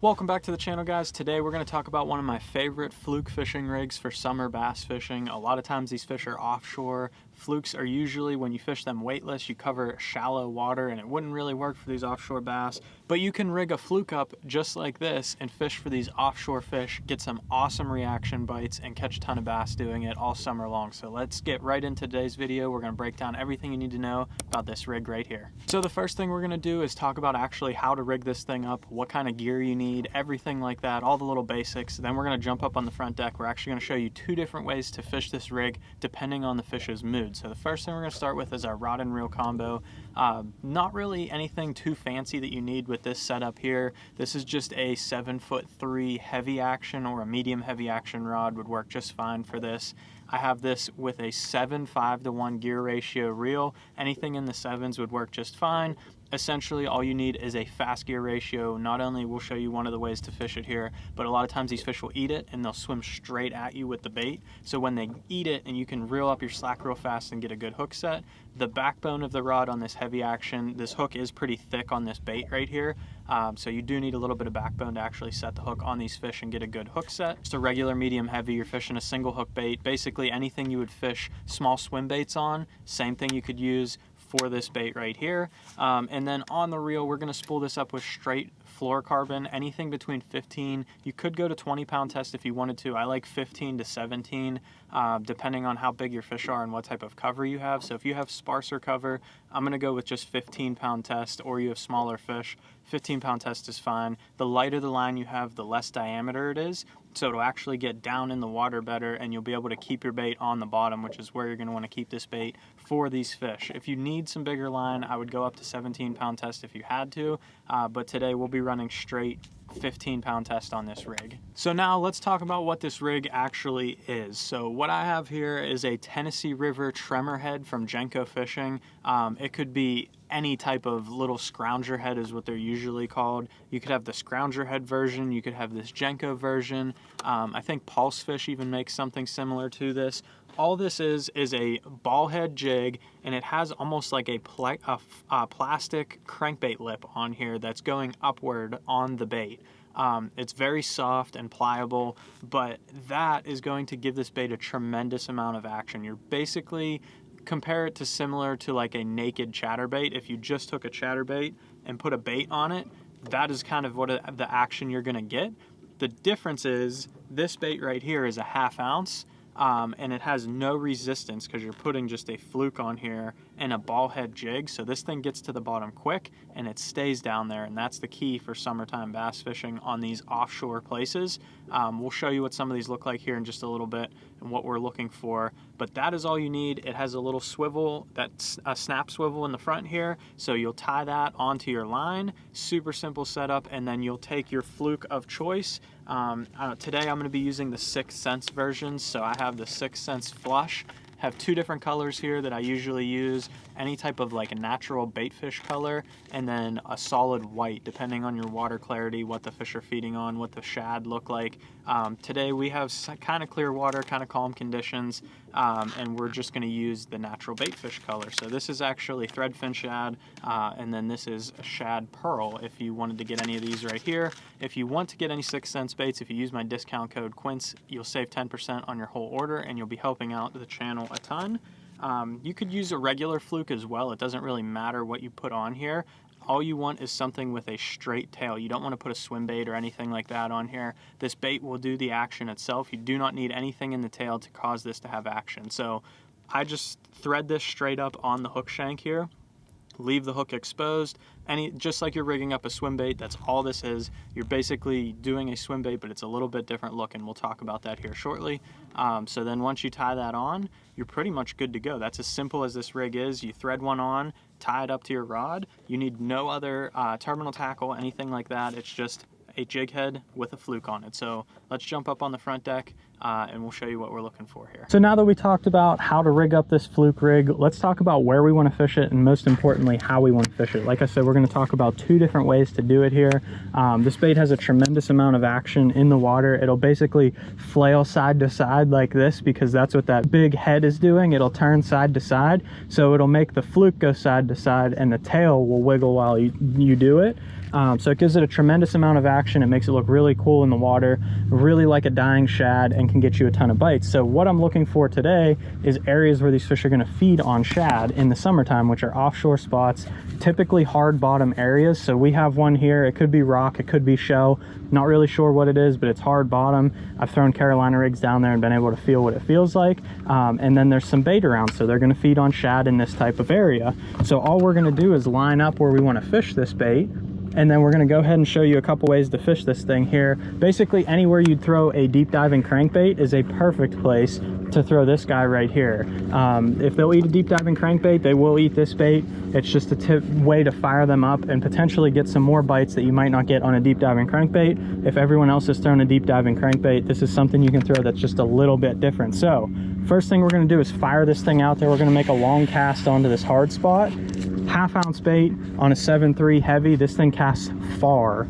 Welcome back to the channel, guys. Today we're going to talk about one of my favorite fluke fishing rigs for summer bass fishing. A lot of times these fish are offshore. Flukes are usually, when you fish them weightless, you cover shallow water, and it wouldn't really work for these offshore bass. But you can rig a fluke up just like this and fish for these offshore fish, get some awesome reaction bites, and catch a ton of bass doing it all summer long. So let's get right into today's video. We're going to break down everything you need to know about this rig right here. So the first thing we're going to do is talk about actually how to rig this thing up, what kind of gear you need, everything like that, all the little basics. Then we're going to jump up on the front deck. We're actually going to show you two different ways to fish this rig depending on the fish's mood. So the first thing we're going to start with is our rod and reel combo. Not really anything too fancy that you need with this setup here. This is just a 7'3" heavy action, or a medium heavy action rod would work just fine for this. I have this with a 7:5 to 1 gear ratio reel. Anything in the 7s would work just fine. Essentially, all you need is a fast gear ratio. Not only we'll show you one of the ways to fish it here, but a lot of times these fish will eat it and they'll swim straight at you with the bait. So when they eat it and you can reel up your slack real fast and get a good hook set, the backbone of the rod on this heavy action, this hook is pretty thick on this bait right here. So you do need a little bit of backbone to actually set the hook on these fish and get a good hook set. Just a regular medium heavy, you're fishing a single hook bait. Basically anything you would fish small swim baits on, same thing you could use for this bait right here. And then on the reel, we're going to spool this up with straight fluorocarbon, anything between 15. You could go to 20-pound test if you wanted to. I like 15 to 17, depending on how big your fish are and what type of cover you have. So if you have sparser cover, I'm going to go with just 15-pound test, or you have smaller fish, 15-pound test is fine. The lighter the line you have, the less diameter it is, so it'll actually get down in the water better, and you'll be able to keep your bait on the bottom, which is where you're going to want to keep this bait for these fish. If you need some bigger line, I would go up to 17-pound test if you had to, but today we'll be running straight 15-pound test on this rig. So now let's talk about what this rig actually is. So what I have here is a Tennessee River tremor head from Genco Fishing. It could be any type of little scrounger head is what they're usually called. You could have the scrounger head version, you could have this Genco version. I think Pulse Fish even makes something similar to this. All this is a ball head jig, and it has almost like a plastic crankbait lip on here that's going upward on the bait. It's very soft and pliable, but that is going to give this bait a tremendous amount of action. You're basically, compare it to similar to like a naked chatterbait. If you just took a chatterbait and put a bait on it, that is kind of what the action you're gonna get. The difference is this bait right here is a 1/2 ounce, and it has no resistance because you're putting just a fluke on here and a ball head jig. So this thing gets to the bottom quick and it stays down there, and that's the key for summertime bass fishing on these offshore places. We'll show you what some of these look like here in just a little bit and what we're looking for, but that is all you need. It has a little swivel, that's a snap swivel in the front here, so you'll tie that onto your line. Super simple setup, and then you'll take your fluke of choice. Today I'm going to be using the 6th Sense version, so I have the 6th Sense Flush. Have two different colors here that I usually use, any type of like a natural baitfish color, and then a solid white, depending on your water clarity, what the fish are feeding on, what the shad look like. Today we have kind of clear water, kind of calm conditions, and we're just going to use the natural baitfish color. So this is actually threadfin shad, and then this is a shad pearl if you wanted to get any of these right here. If you want to get any 6th Sense baits, if you use my discount code Quince, you'll save 10% on your whole order, and you'll be helping out the channel a ton. You could use a regular fluke as well. It doesn't really matter what you put on here. All you want is something with a straight tail. You don't want to put a swim bait or anything like that on here. This bait will do the action itself. You do not need anything in the tail to cause this to have action. So I just thread this straight up on the hook shank here, leave the hook exposed, just like you're rigging up a swim bait. That's all this is. You're basically doing a swim bait, but it's a little bit different look, and we'll talk about that here shortly. So then once you tie that on, you're pretty much good to go. That's as simple as this rig is. You thread one on, tie it up to your rod. You need no other terminal tackle, anything like that. It's just a jig head with a fluke on it. So let's jump up on the front deck and we'll show you what we're looking for here. So now that we talked about how to rig up this fluke rig, let's talk about where we want to fish it, and most importantly, how we want to fish it. Like I said, we're going to talk about two different ways to do it here. This bait has a tremendous amount of action in the water. It'll basically flail side to side like this because that's what that big head is doing. It'll turn side to side, so it'll make the fluke go side to side, and the tail will wiggle while you do it. So it gives it a tremendous amount of action. It makes it look really cool in the water, really like a dying shad, and can get you a ton of bites. So what I'm looking for today is areas where these fish are going to feed on shad in the summertime, which are offshore spots, typically hard bottom areas. So we have one here. It could be rock, it could be shell, not really sure what it is, but it's hard bottom. I've thrown Carolina rigs down there and been able to feel what it feels like. And then there's some bait around, so they're going to feed on shad in this type of area. So all we're going to do is line up where we want to fish this bait, and then we're going to go ahead and show you a couple ways to fish this thing here. Basically anywhere you'd throw a deep diving crankbait is a perfect place to throw this guy right here. If they'll eat a deep diving crankbait, they will eat this bait. It's just a way to fire them up and potentially get some more bites that you might not get on a deep diving crankbait. If everyone else is throwing a deep diving crankbait, this is something you can throw that's just a little bit different. So first thing we're going to do is fire this thing out there. We're going to make a long cast onto this hard spot. 1/2 ounce bait on a 7.3 heavy. This thing casts far,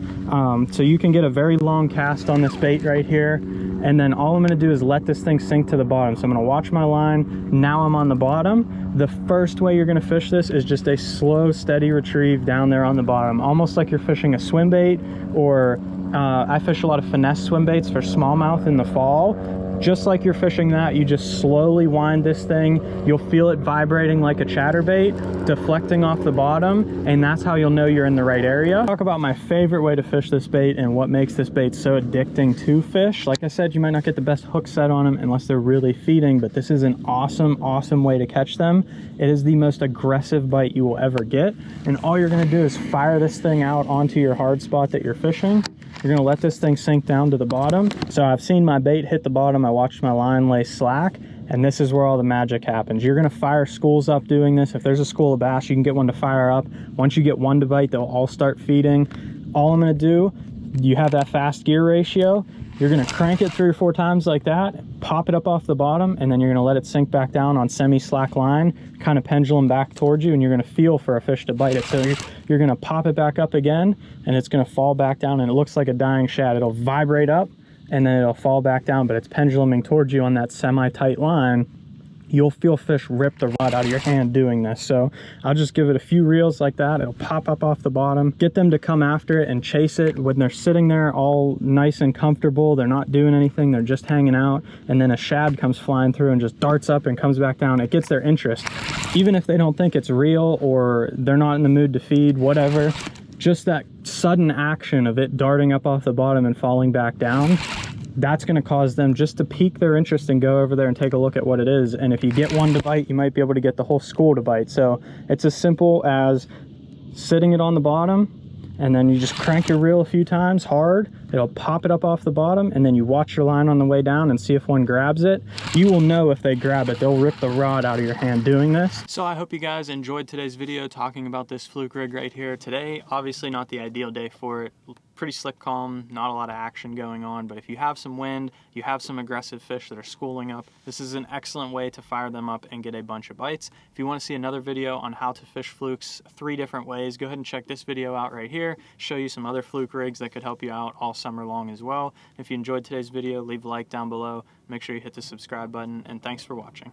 so you can get a very long cast on this bait right here. And then all I'm going to do is let this thing sink to the bottom. So I'm going to watch my line. Now I'm on the bottom. The first way you're going to fish this is just a slow, steady retrieve down there on the bottom, almost like you're fishing a swim bait, or I fish a lot of finesse swim baits for smallmouth in the fall. Just like you're fishing that, you just slowly wind this thing. You'll feel it vibrating like a chatterbait, deflecting off the bottom, and that's how you'll know you're in the right area. Talk about my favorite way to fish this bait and what makes this bait so addicting to fish. Like I said, you might not get the best hook set on them unless they're really feeding, but this is an awesome way to catch them. It is the most aggressive bite you will ever get, and all you're gonna do is fire this thing out onto your hard spot that you're fishing. You're gonna let this thing sink down to the bottom. So I've seen my bait hit the bottom, I watched my line lay slack, and this is where all the magic happens. You're gonna fire schools up doing this. If there's a school of bass, you can get one to fire up. Once you get one to bite, they'll all start feeding. All I'm gonna do, you have that fast gear ratio, you're gonna crank it 3 or 4 times like that, pop it up off the bottom, and then you're gonna let it sink back down on semi-slack line, kind of pendulum back towards you, and you're gonna feel for a fish to bite it. So you're gonna pop it back up again, and it's gonna fall back down, and it looks like a dying shad. It'll vibrate up, and then it'll fall back down, but it's penduluming towards you on that semi-tight line. You'll feel fish rip the rod out of your hand doing this. So I'll just give it a few reels like that. It'll pop up off the bottom. Get them to come after it and chase it when they're sitting there all nice and comfortable. They're not doing anything. They're just hanging out. And then a shad comes flying through and just darts up and comes back down. It gets their interest. Even if they don't think it's real or they're not in the mood to feed, whatever, just that sudden action of it darting up off the bottom and falling back down, that's going to cause them just to pique their interest and go over there and take a look at what it is. And if you get one to bite, you might be able to get the whole school to bite. So it's as simple as sitting it on the bottom, and then you just crank your reel a few times hard. It'll pop it up off the bottom, and then you watch your line on the way down and see if one grabs it. You will know if they grab it. They'll rip the rod out of your hand doing this. So I hope you guys enjoyed today's video talking about this fluke rig right here. Today, obviously not the ideal day for it. Pretty slick calm, not a lot of action going on, but if you have some wind, you have some aggressive fish that are schooling up, this is an excellent way to fire them up and get a bunch of bites. If you want to see another video on how to fish flukes 3 different ways, go ahead and check this video out right here. Show you some other fluke rigs that could help you out all summer long as well. If you enjoyed today's video, leave a like down below. Make sure you hit the subscribe button, and thanks for watching.